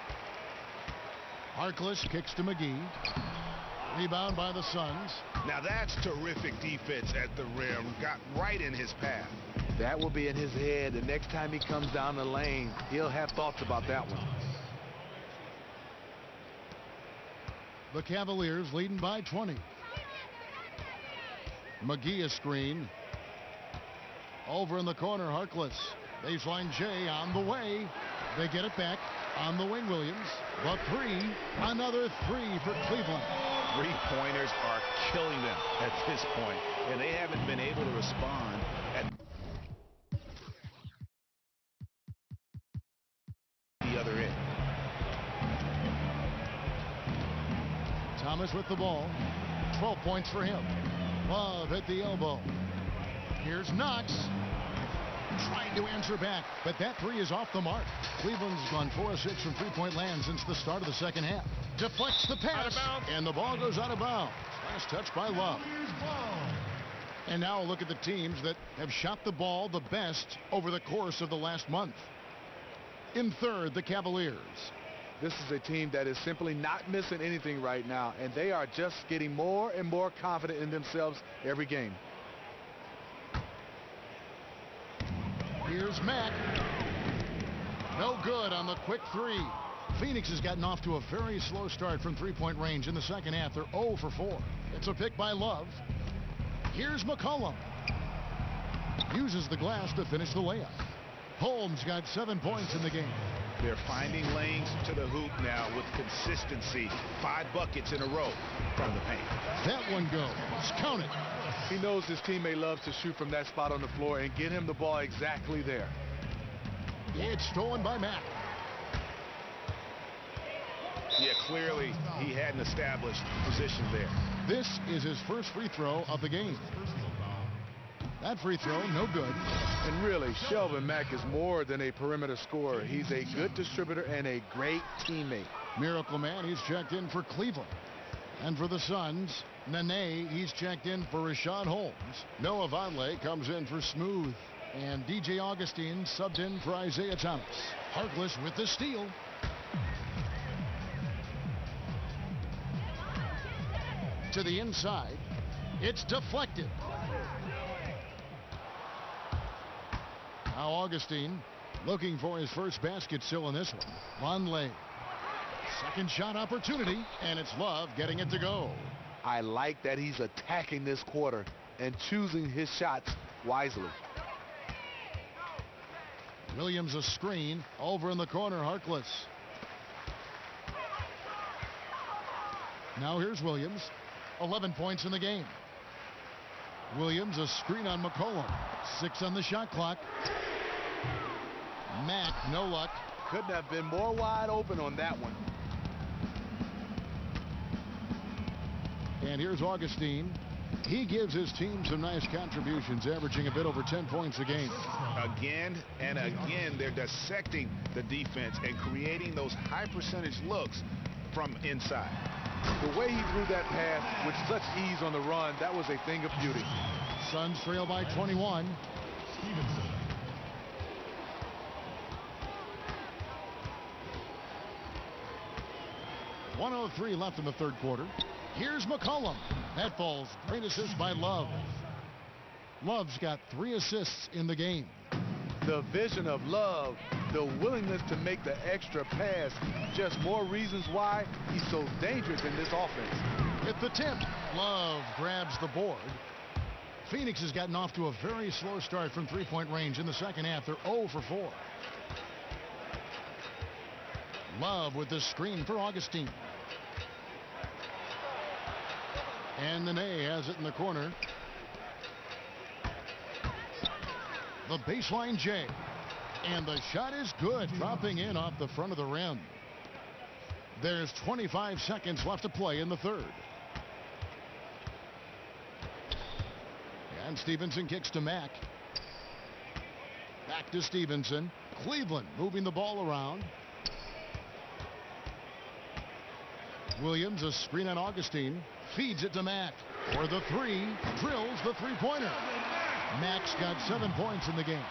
Speaker 3: Harkless kicks to McGee. Rebound by the Suns.
Speaker 12: Now that's terrific defense at the rim. Got right in his path.
Speaker 5: That will be in his head. The next time he comes down the lane, he'll have thoughts about that one.
Speaker 3: The Cavaliers leading by 20. McGee a screen. Over in the corner, Harkless. Baseline J on the way. They get it back on the wing, Williams. The 3. Another 3 for Cleveland.
Speaker 6: 3-pointers are killing them at this point, and they haven't been able to respond at the other end.
Speaker 3: Thomas with the ball. 12 points for him. Love at the elbow. Here's Knox. Trying to answer back, but that 3 is off the mark. Cleveland's gone 4 of 6 from three-point land since the start of the second half. Deflects the pass, and the ball goes out of bounds. Last touch by Love. And now a look at the teams that have shot the ball the best over the course of the last month. In 3rd, the Cavaliers.
Speaker 5: This is a team that is simply not missing anything right now, and they are just getting more and more confident in themselves every game.
Speaker 3: Here's Mack. No good on the quick 3. Phoenix has gotten off to a very slow start from three-point range in the second half. They're 0 for 4. It's a pick by Love. Here's McCollum. Uses the glass to finish the layup. Holmes got 7 points in the game.
Speaker 6: They're finding lanes to the hoop now with consistency. 5 buckets in a row from the paint.
Speaker 3: That one goes. Count it.
Speaker 5: He knows his teammate loves to shoot from that spot on the floor and get him the ball exactly there.
Speaker 3: It's stolen by Mack.
Speaker 6: Yeah, clearly he hadn't established position there.
Speaker 3: This is his first free throw of the game. That free throw, no good.
Speaker 5: And really, Shelvin Mack is more than a perimeter scorer. He's a good distributor and a great teammate.
Speaker 3: Miracle Man, he's checked in for Cleveland. And for the Suns, Nene, he's checked in for Rashad Holmes. Noah Vonleh comes in for Smooth. And DJ Augustine subbed in for Isaiah Thomas. Harkless with the steal. To the inside. It's deflected. Now Augustine looking for his first basket still in this one. Vonleh. Second shot opportunity, and it's Love getting it to go.
Speaker 5: I like that he's attacking this quarter and choosing his shots wisely.
Speaker 3: Williams a screen over in the corner. Harkless. Now here's Williams. 11 points in the game. Williams a screen on McCollum. 6 on the shot clock. Mack, no luck.
Speaker 5: Couldn't have been more wide open on that one.
Speaker 3: And here's Augustine. He gives his team some nice contributions, averaging a bit over 10 points a game.
Speaker 6: Again and again, they're dissecting the defense and creating those high percentage looks from inside.
Speaker 5: The way he threw that pass with such ease on the run, that was a thing of beauty.
Speaker 3: Suns trail by 21.
Speaker 10: Stevenson. .103 left in the third quarter.
Speaker 3: Here's McCollum. That falls. Great assist by Love. Love's got 3 assists in the game.
Speaker 5: The vision of Love, the willingness to make the extra pass, just more reasons why he's so dangerous in this offense.
Speaker 3: At the tip, Love grabs the board. Phoenix has gotten off to a very slow start from three-point range in the second half. They're 0 for 4. Love with the screen for Augustine. And Nene has it in the corner. The baseline J. And the shot is good, dropping in off the front of the rim. There's 25 seconds left to play in the third. And Stevenson kicks to Mack. Back to Stevenson. Cleveland moving the ball around. Williams a screen on Augustine. Feeds it to Mack. For the 3. Drills the three-pointer. Mack's got 7 points in the game.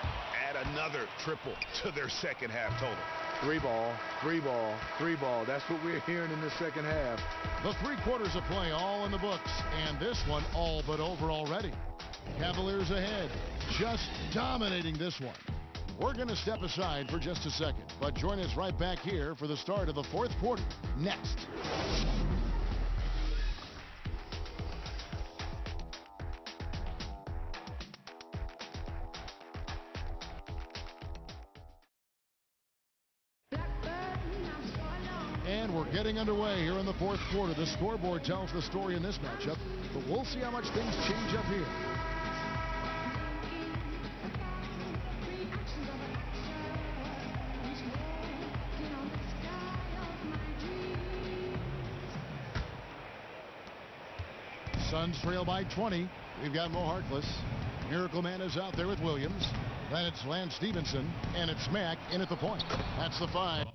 Speaker 6: Add another triple to their second half total.
Speaker 5: 3 ball, 3 ball, 3 ball. That's what we're hearing in the second half.
Speaker 3: The 3 quarters of play all in the books. And this one all but over already. Cavaliers ahead. Just dominating this one. We're going to step aside for just a second. But join us right back here for the start of the fourth quarter. Next. And we're getting underway here in the fourth quarter. The scoreboard tells the story in this matchup, but we'll see how much things change up here. Suns trail by 20. We've got Mo Harkless. Miracle Man is out there with Williams. Then it's Lance Stevenson, and it's Mack in at the point. That's the 5.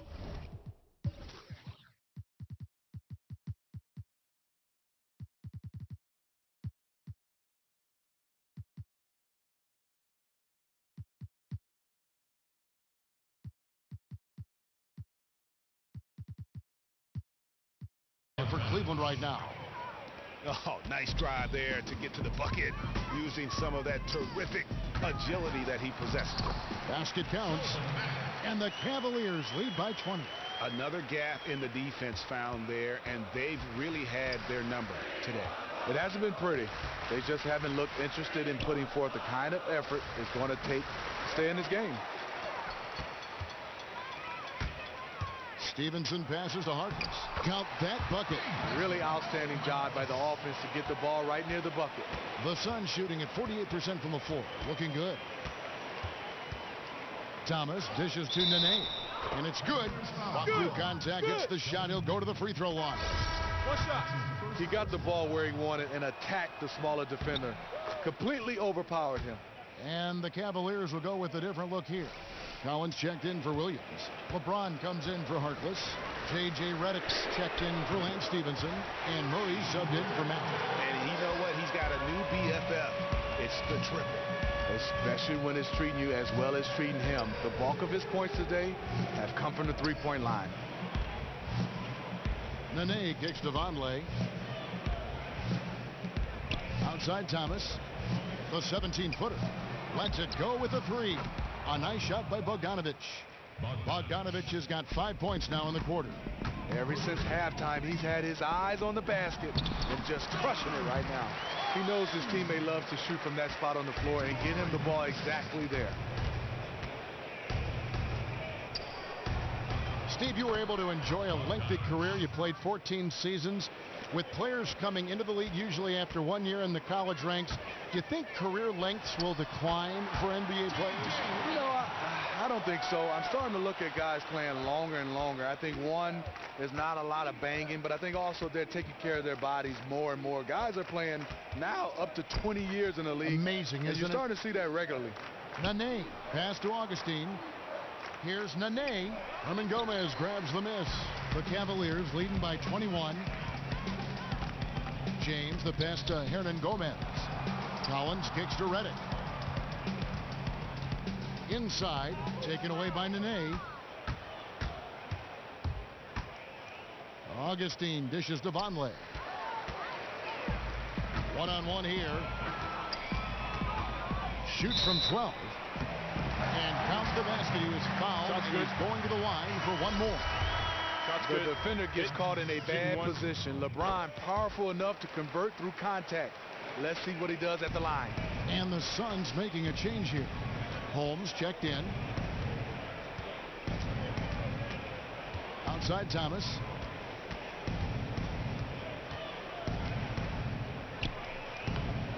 Speaker 3: For Cleveland right now.
Speaker 6: Oh, nice drive there to get to the bucket, using some of that terrific agility that he possesses.
Speaker 3: Basket counts, and the Cavaliers lead by 20.
Speaker 6: Another gap in the defense found there, and they've really had their number today.
Speaker 5: It hasn't been pretty. They just haven't looked interested in putting forth the kind of effort it's going to take to stay in this game.
Speaker 3: Stevenson passes to Harkless. Count that bucket.
Speaker 5: Really outstanding job by the offense to get the ball right near the bucket.
Speaker 3: The Suns shooting at 48% from the floor. Looking good. Thomas dishes to Nene. And it's good. Through contact, hits the shot. He'll go to the free throw line.
Speaker 5: One shot. He got the ball where he wanted and attacked the smaller defender. Completely overpowered him.
Speaker 3: And the Cavaliers will go with a different look here. Collins checked in for Williams. Lebron comes in for Harkless. CJ Redick's checked in for Lance Stevenson, and Murray subbed in for Matt.
Speaker 7: And you know what? He's got a new BFF. It's the triple.
Speaker 5: Especially when it's treating you as well as treating him. The bulk of his points today have come from the three-point line.
Speaker 3: Nene kicks to Vonleh. Outside Thomas. The 17-footer. Lets it go with a three. A nice shot by Bogdanovic. Bogdanovic has got 5 points now in the quarter.
Speaker 5: Ever since halftime, he's had his eyes on the basket and just crushing it right now. He knows his teammate loves to shoot from that spot on the floor and get him the ball exactly there.
Speaker 3: Steve, you were able to enjoy a lengthy career. You played 14 seasons. With players coming into the league usually after 1 year in the college ranks, do you think career lengths will decline for NBA players?
Speaker 5: You know, I don't think so. I'm starting to look at guys playing longer and longer. I think, one, there's not a lot of banging, but I think also they're taking care of their bodies more and more. Guys are playing now up to 20 years in the league.
Speaker 3: Amazing, isn't it?
Speaker 5: You're starting to see that regularly.
Speaker 3: Nene, pass to Augustine. Here's Nene. Herman Gomez grabs the miss. The Cavaliers leading by 21. James, the pass to Hernan Gomez. Collins kicks to Redick. Inside, taken away by Nene. Augustine dishes to Vonleh. One-on-one here. Shoots from 12. And counts the basket. He was fouled. And he's going to the line for one more.
Speaker 5: The defender gets caught in a bad position. LeBron powerful enough to convert through contact. Let's see what he does at the line.
Speaker 3: And the Suns making a change here. Holmes checked in. Outside Thomas.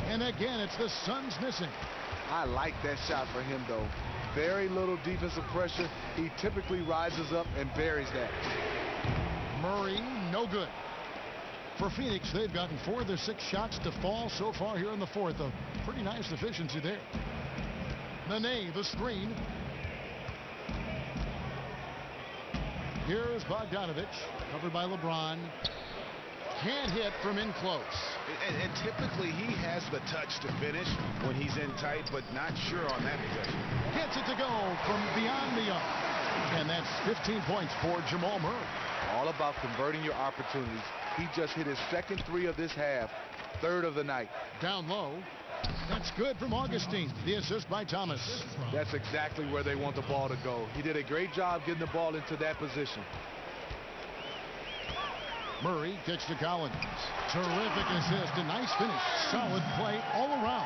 Speaker 3: And again, it's the Suns missing.
Speaker 5: I like that shot for him, though. Very little defensive pressure. He typically rises up and buries that.
Speaker 3: Murray, no good. For Phoenix, they've gotten 4 of their 6 shots to fall so far here in the fourth. A pretty nice efficiency there. Nene, the screen. Here's Bogdanovic, covered by LeBron. Can't hit from in close.
Speaker 7: And typically he has the touch to finish when he's in tight, but not sure on that possession.
Speaker 3: Gets it to go from beyond the arc. And that's 15 points for Jamal Murray.
Speaker 5: All about converting your opportunities. He just hit his second 3 of this half, 3rd of the night.
Speaker 3: Down low. That's good from Augustine. The assist by Thomas.
Speaker 5: That's exactly where they want the ball to go. He did a great job getting the ball into that position.
Speaker 3: Murray kicks to Collins. Terrific assist. A nice finish. Solid play all around.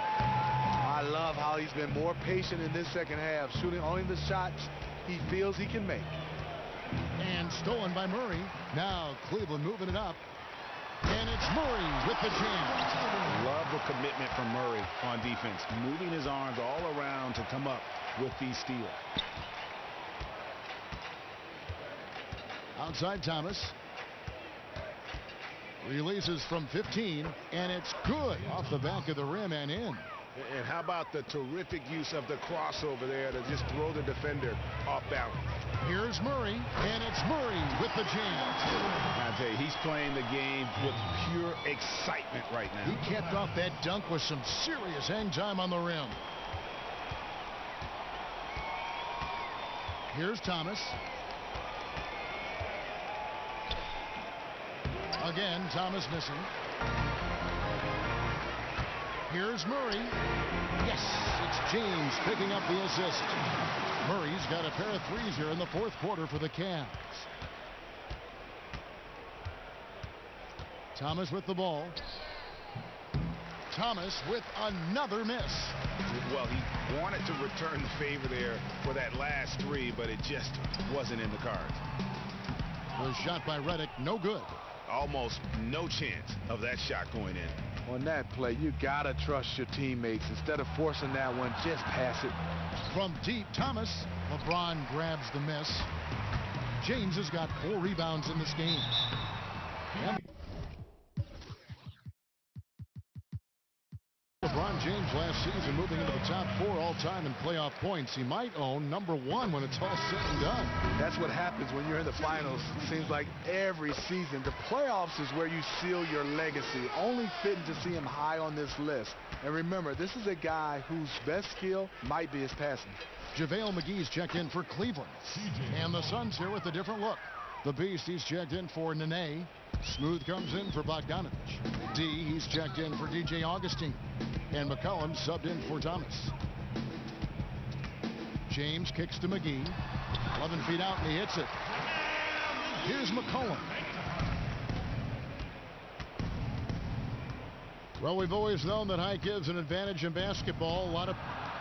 Speaker 5: I love how he's been more patient in this second half, shooting only the shots he feels he can make.
Speaker 3: And stolen by Murray. Now Cleveland moving it up. And it's Murray with the jam.
Speaker 7: Love the commitment from Murray on defense. Moving his arms all around to come up with these steals.
Speaker 3: Outside Thomas. Releases from 15, and it's good off the back of the rim and in.
Speaker 7: And how about the terrific use of the crossover there to just throw the defender off balance.
Speaker 3: Here's Murray, and it's Murray with the jam.
Speaker 7: I tell you, he's playing the game with pure excitement right now.
Speaker 3: He capped off that dunk with some serious hang time on the rim. Here's Thomas. Again, Thomas missing. Here's Murray. Yes, it's James picking up the assist. Murray's got a pair of threes here in the fourth quarter for the Cavs. Thomas with the ball. Thomas with another miss.
Speaker 7: Well, he wanted to return the favor there for that last 3, but it just wasn't in the cards.
Speaker 3: Was shot by Redick, no good.
Speaker 7: Almost no chance of that shot going in.
Speaker 5: On that play, you gotta trust your teammates. Instead of forcing that one, just pass it.
Speaker 3: From deep, Thomas. LeBron grabs the miss. James has got 4 rebounds in this game. And LeBron LeBron James last season, moving into the top 4 all-time in playoff points. He might own #1 when it's all said and done.
Speaker 5: That's what happens when you're in the finals. It seems like every season. The playoffs is where you seal your legacy. Only fitting to see him high on this list. And remember, this is a guy whose best skill might be his passing.
Speaker 3: JaVale McGee's checked in for Cleveland. And the Suns here with a different look. The Beast, he's checked in for Nene. Smooth comes in for Bogdanovich. D, he's checked in for DJ Augustine. And McCollum subbed in for Thomas. James kicks to McGee. 11 feet out and he hits it. Here's McCollum. Well, we've always known that height gives an advantage in basketball. A lot of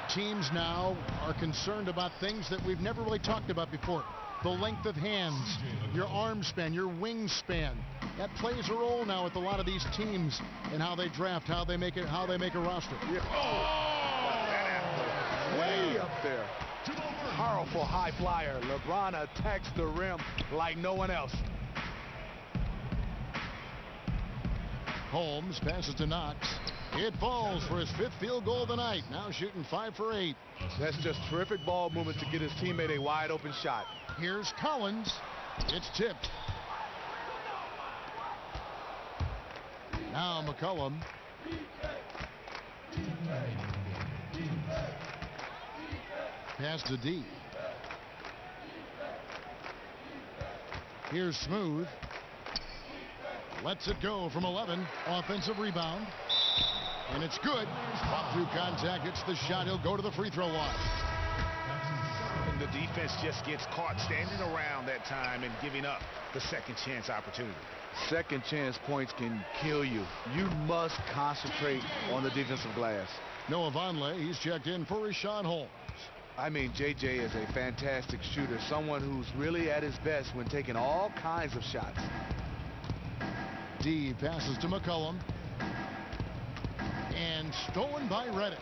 Speaker 3: teams now are concerned about things that we've never really talked about before. The length of hands, your arm span, your wingspan. That plays a role now with a lot of these teams and how they draft, how they make a roster.
Speaker 5: Way up there. Powerful high flyer. LeBron attacks the rim like no one else.
Speaker 3: Holmes passes to Knox. It falls for his 5th field goal of the night. Now shooting 5 for 8.
Speaker 5: That's just terrific ball movement to get his teammate a wide open shot.
Speaker 3: Here's Collins. It's tipped. Now McCollum. Pass to D. Here's Smooth. Lets it go from 11. Offensive rebound. And it's good. Fought through contact. It's the shot. He'll go to the free throw line.
Speaker 6: And the defense just gets caught standing around that time and giving up the second chance opportunity.
Speaker 5: Second chance points can kill you. You must concentrate on the defensive glass.
Speaker 3: Noah Vonleh, he's checked in for Rashawn Holmes.
Speaker 5: I mean, JJ is a fantastic shooter. Someone who's really at his best when taking all kinds of shots.
Speaker 3: D passes to McCollum. And stolen by Redick.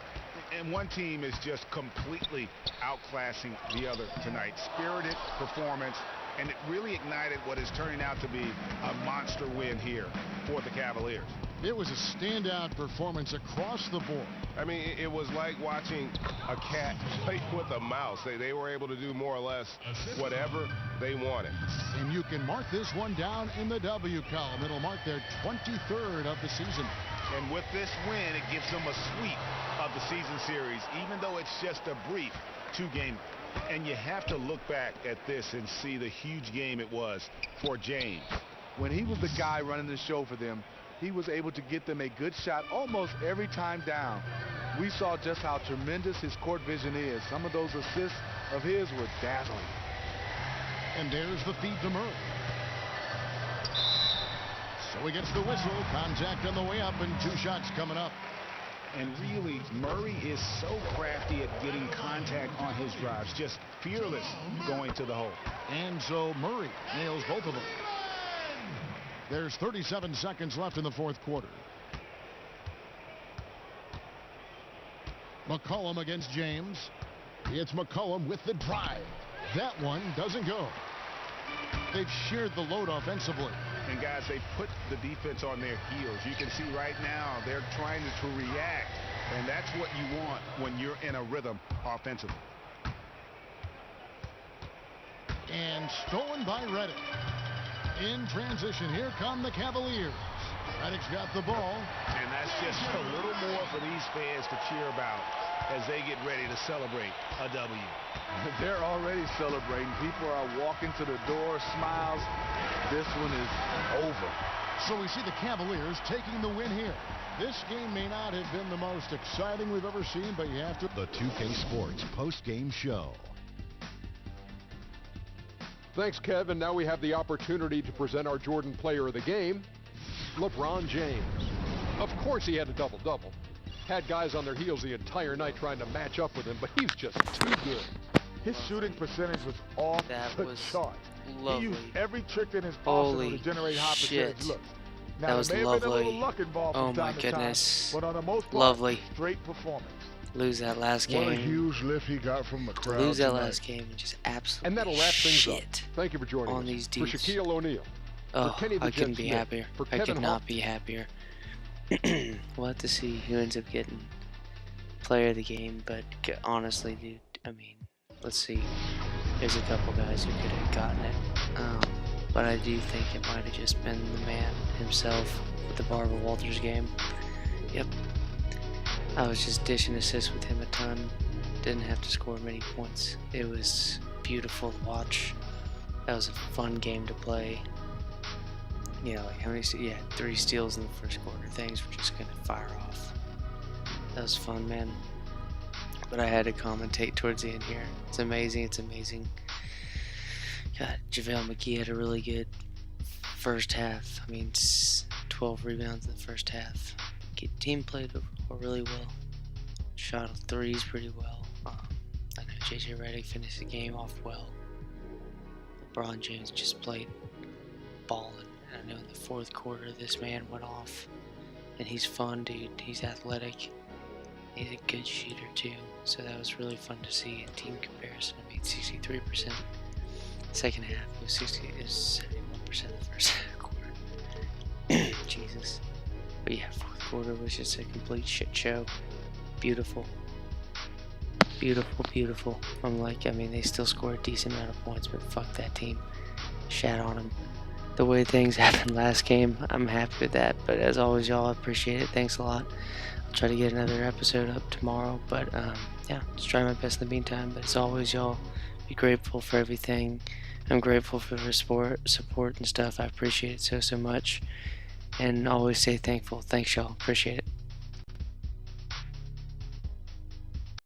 Speaker 6: And one team is just completely outclassing the other tonight. Spirited performance, and it really ignited what is turning out to be a monster win here for the Cavaliers.
Speaker 3: It was a standout performance across the board.
Speaker 12: I mean, it was like watching a cat play with a mouse. They were able to do more or less whatever they wanted.
Speaker 3: And you can mark this one down in the W column. It'll mark their 23rd of the season.
Speaker 6: And with this win, it gives them a sweep of the season series, even though it's just a brief 2-game. And you have to look back at this and see the huge game it was for James.
Speaker 5: When he was the guy running the show for them, he was able to get them a good shot almost every time down. We saw just how tremendous his court vision is. Some of those assists of his were dazzling.
Speaker 3: And there's the feed to Murray. So he gets the whistle. Contact on the way up and 2 shots coming up.
Speaker 6: And really, Murray is so crafty at getting contact on his drives. Just fearless going to the hole.
Speaker 3: And so Murray nails both of them. There's 37 seconds left in the 4th quarter. McCollum against James. It's McCollum with the drive. That one doesn't go. They've shared the load offensively.
Speaker 6: And guys, they put the defense on their heels. You can see right now they're trying to react. And that's what you want when you're in a rhythm offensively.
Speaker 3: And stolen by Redick. In transition, here come the Cavaliers. Redick's got the ball.
Speaker 6: And that's just a little more for these fans to cheer about as they get ready to celebrate a W.
Speaker 5: They're already celebrating. People are walking to the door, smiles. This one is over.
Speaker 3: So we see the Cavaliers taking the win here. This game may not have been the most exciting we've ever seen, but you have to.
Speaker 2: The 2K Sports post-game show.
Speaker 9: Thanks, Kevin. Now we have the opportunity to present our Jordan Player of the Game, LeBron James. Of course he had a double-double. Had guys on their heels the entire night trying to match up with him, but he was just too good.
Speaker 11: His shooting percentage was off the chart.
Speaker 1: Lovely.
Speaker 11: He used every trick in his arsenal to generate high percentage looks. Now,
Speaker 1: that was
Speaker 11: there may have been a little
Speaker 1: lovely.
Speaker 11: luck involved from
Speaker 1: Oh my
Speaker 11: time to time,
Speaker 1: goodness.
Speaker 11: but on the most part,
Speaker 1: Lovely.
Speaker 11: straight performance.
Speaker 1: Lose that last game.
Speaker 10: What a huge lift he got from the crowd.
Speaker 1: Lose that
Speaker 10: tonight.
Speaker 1: last game and just absolutely
Speaker 9: And that'll wrap things up.
Speaker 1: shit
Speaker 9: Thank you for joining
Speaker 1: on
Speaker 9: us.
Speaker 1: these
Speaker 9: For
Speaker 1: dudes.
Speaker 9: Shaquille O'Neal.
Speaker 1: Oh,
Speaker 9: for Kenny the
Speaker 1: I couldn't
Speaker 9: Jet
Speaker 1: be
Speaker 9: Smith,
Speaker 1: happier.
Speaker 9: For
Speaker 1: I
Speaker 9: Kevin
Speaker 1: could
Speaker 9: Hart.
Speaker 1: not be happier. We'll have to see who ends up getting player of the game, but honestly, dude, I mean, let's see. There's a couple guys who could have gotten it, but I do think it might have just been the man himself with the Barbara Walters game. Yep. I was just dishing assists with him a ton. Didn't have to score many points. It was beautiful to watch. That was a fun game to play. You know, like how many? Yeah, 3 steals in the first quarter. Things were just gonna fire off. That was fun, man. But I had to commentate towards the end here. It's amazing. It's amazing. God, JaVale McGee had a really good first half. I mean, 12 rebounds in the first half. Team played overall really well. Shot 3s pretty well. I know JJ Redick finished the game off well. LeBron James just played balling. I know in the fourth quarter this man went off. And he's fun, dude. He's athletic. He's a good shooter too. So that was really fun to see in team comparison. I mean, 63%. Second half it was 71% the first quarter. Jesus. But yeah, fourth quarter was just a complete shit show. Beautiful. Beautiful, beautiful. I'm like, I mean, they still scored a decent amount of points, but fuck that team. Shat on them. The way things happened last game, I'm happy with that. But as always, y'all, I appreciate it. Thanks a lot. I'll try to get another episode up tomorrow. But yeah, just try my best in the meantime. But as always, y'all, be grateful for everything. I'm grateful for the support and stuff. I appreciate it so much. And always stay thankful. Thanks, y'all. Appreciate it.